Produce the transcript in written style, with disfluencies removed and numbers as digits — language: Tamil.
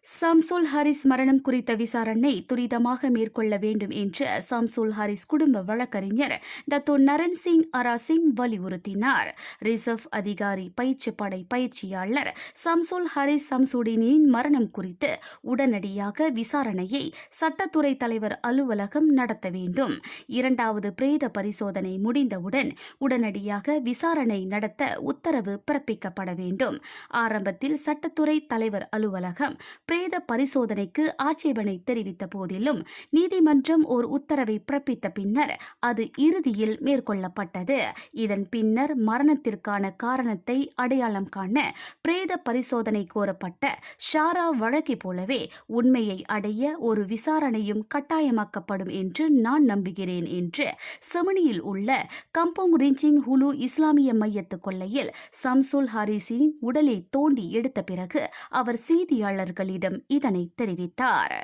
சம்சுல் ஹாரிஸ் மரணம் குறித்த விசாரணை துரிதமாக மேற்கொள்ள வேண்டும் என்று சம்சுல் ஹாரிஸ் குடும்ப வழக்கறிஞர் டத்தோ நரன் சிங் அராசிங் வலியுறுத்தினார். ரிசர்வ் அதிகாரி பயிற்சி படை பயிற்சியாளர் சம்சுல் ஹாரிஸ் சம்சுடீனின் மரணம் குறித்து உடனடியாக விசாரணையை சட்டத்துறை தலைவர் அலுவலகம் நடத்த வேண்டும். இரண்டாவது பிரேத பரிசோதனை முடிந்தவுடன் உடனடியாக விசாரணை நடத்த உத்தரவு பிறப்பிக்கப்பட வேண்டும். ஆரம்பத்தில் சட்டத்துறை தலைவர் அலுவலகம் பிரேத பரிசோதனைக்கு ஆட்சேபனை தெரிவித்த போதிலும் நீதிமன்றம் ஓர் உத்தரவை பிறப்பித்த பின்னர் அது இறுதியில் மேற்கொள்ளப்பட்டது. இதன் பின்னர் மரணத்திற்கான காரணத்தை அடையாளம் காண பிரேத பரிசோதனை கோரப்பட்ட ஷாரா வழக்கை போலவே உண்மையை அடைய ஒரு விசாரணையும் கட்டாயமாக்கப்படும் என்று நான் நம்புகிறேன் என்று செமனியில் உள்ள கம்போங் ரிஞ்சிங் ஹுலு இஸ்லாமிய மையத்து கொள்ளையில் சம்சுல் ஹாரிஸின் உடலை தோண்டி எடுத்த பிறகு அவர் செய்தியாளர்களிடம் இதனை தெரிவித்தார்.